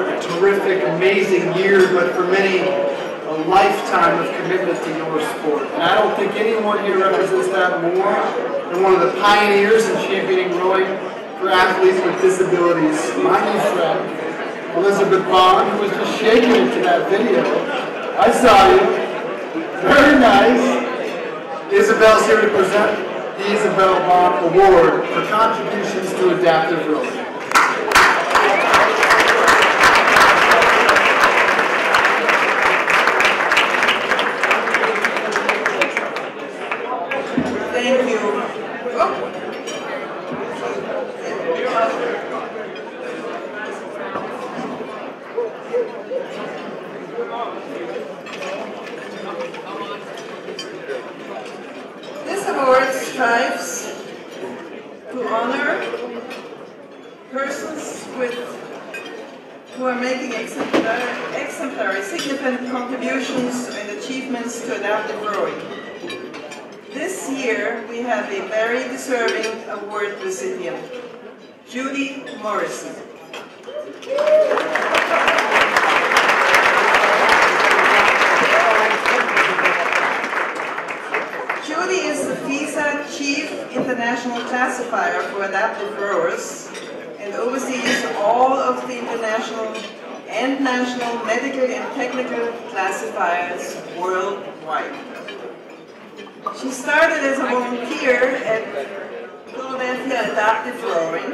a terrific, amazing year, but for many, a lifetime of commitment to your sport. And I don't think anyone here represents that more than one of the pioneers in championing rowing for athletes with disabilities. My new friend, Elizabeth Bohn, who was just shaking it to that video. I saw you. Very nice. Isabel's here to present the Isabel Bohn Award for contributions to adaptive rowing. Thank you. This award strives to honor persons who are making exemplary, significant contributions and achievements to adaptive rowing. This year, we have a very deserving award recipient, Judy Morrison. Judy is the FISA Chief International Classifier for Adaptive Rowers and oversees all of the international and national medical and technical classifiers worldwide. She started as a volunteer at Philadelphia Adaptive Rowing,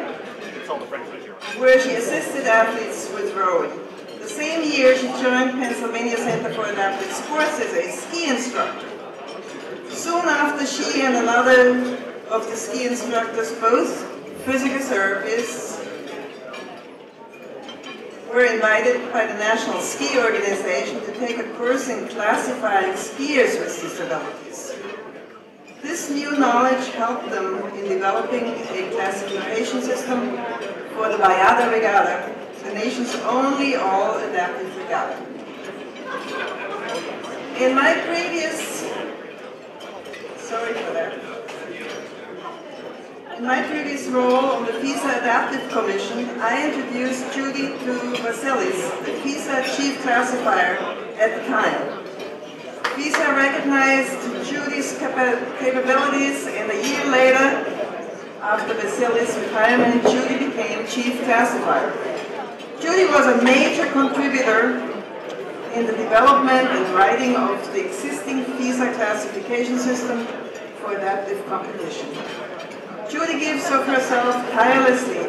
where she assisted athletes with rowing. The same year, she joined Pennsylvania Center for Adaptive Sports as a ski instructor. Soon after, she and another of the ski instructors, both physical therapists, were invited by the National Ski Organization to take a course in classifying skiers with disabilities. This new knowledge helped them in developing a classification system for the Bayada Regatta, the nation's only all-adaptive regatta. In my previous role on the FISA Adaptive Commission, I introduced Judy to Vasilis, the FISA Chief Classifier at the time. FISA recognized Judy's capabilities, and a year later, after Vasilis' retirement, Judy became Chief Classifier. Judy was a major contributor in the development and writing of the existing FISA classification system for adaptive competition. Judy gives of herself tirelessly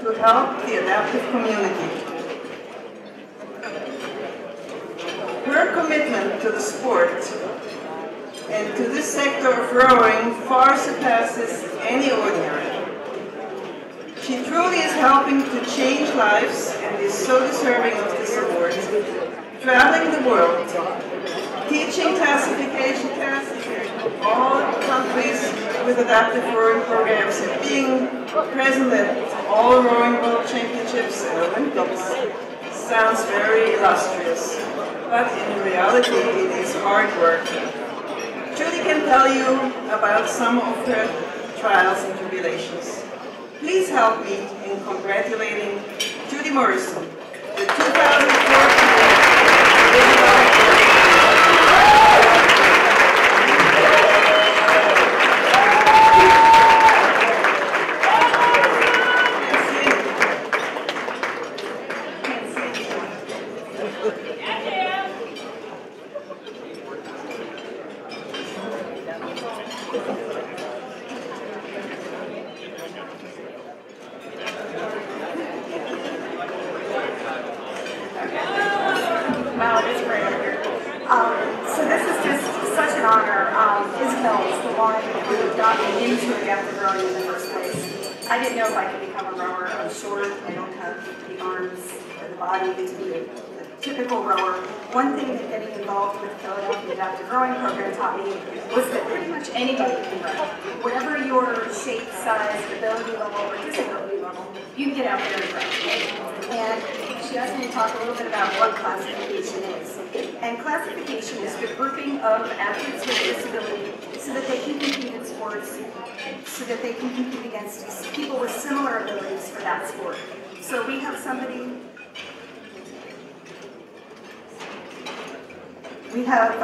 to help the adaptive community. Her commitment to the sport and to this sector of rowing far surpasses any ordinary. She truly is helping to change lives and is so deserving of this award. Traveling the world, teaching classification classes in all countries with adaptive rowing programs, and being present at all rowing world championships and Olympics sounds very illustrious, but in reality it is hard work. Judy can tell you about some of her trials and tribulations. Please help me in congratulating Judy Morrison, the 2014 Wow, it is great. So this is just such an honor. Isabel is the one who got me into adaptive rowing in the first place. I didn't know if I could become a rower. I'm short. I don't have the arms or the body to be a typical rower. One thing that getting involved with the Philadelphia Adaptive Rowing Program taught me was that pretty much anybody can row. Whatever your shape, size, ability level, or disability level, you can get out there and row. And she asked me to talk a little bit about what classification is. And classification is the grouping of athletes with disability so that they can compete in sports, so that they can compete against people with similar abilities for that sport. So we have somebody We have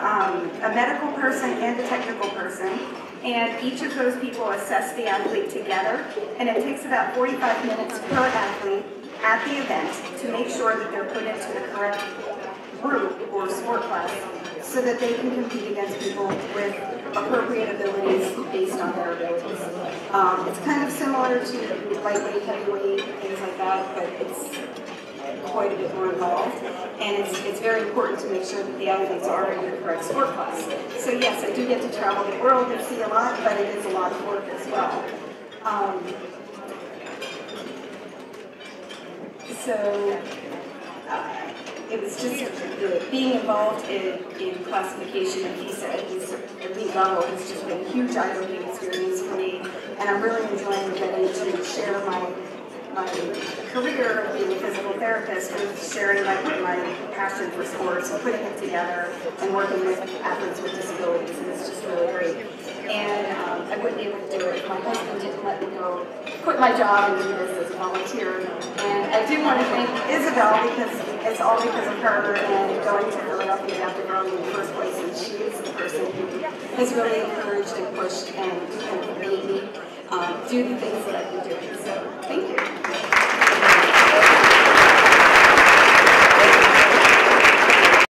a medical person and a technical person, and each of those people assess the athlete together, and it takes about 45 minutes per athlete at the event to make sure that they're put into the correct group or sport class so that they can compete against people with appropriate abilities based on their abilities. It's kind of similar to lightweight, heavyweight, things like that, but it's quite a bit more involved, and it's very important to make sure that the athletes are in the correct sport class. So yes, I do get to travel the world and see a lot, but it is a lot of work as well. It was just being involved in classification of FISA at this elite level has just been a huge eye-opening experience for me, and I'm really enjoying getting to share my career of being a physical therapist with sharing my passion for sports and putting it together and working with athletes with disabilities, and it's just really great. And I wouldn't be able to do it if my husband didn't let me go quit my job and do this as a volunteer. And I do want to thank Isabel, because it's all because of her and going to Philadelphia Adaptive Rowing in the first place, and she is the person who has really encouraged and pushed and made me do the things that I've been doing. So thank you.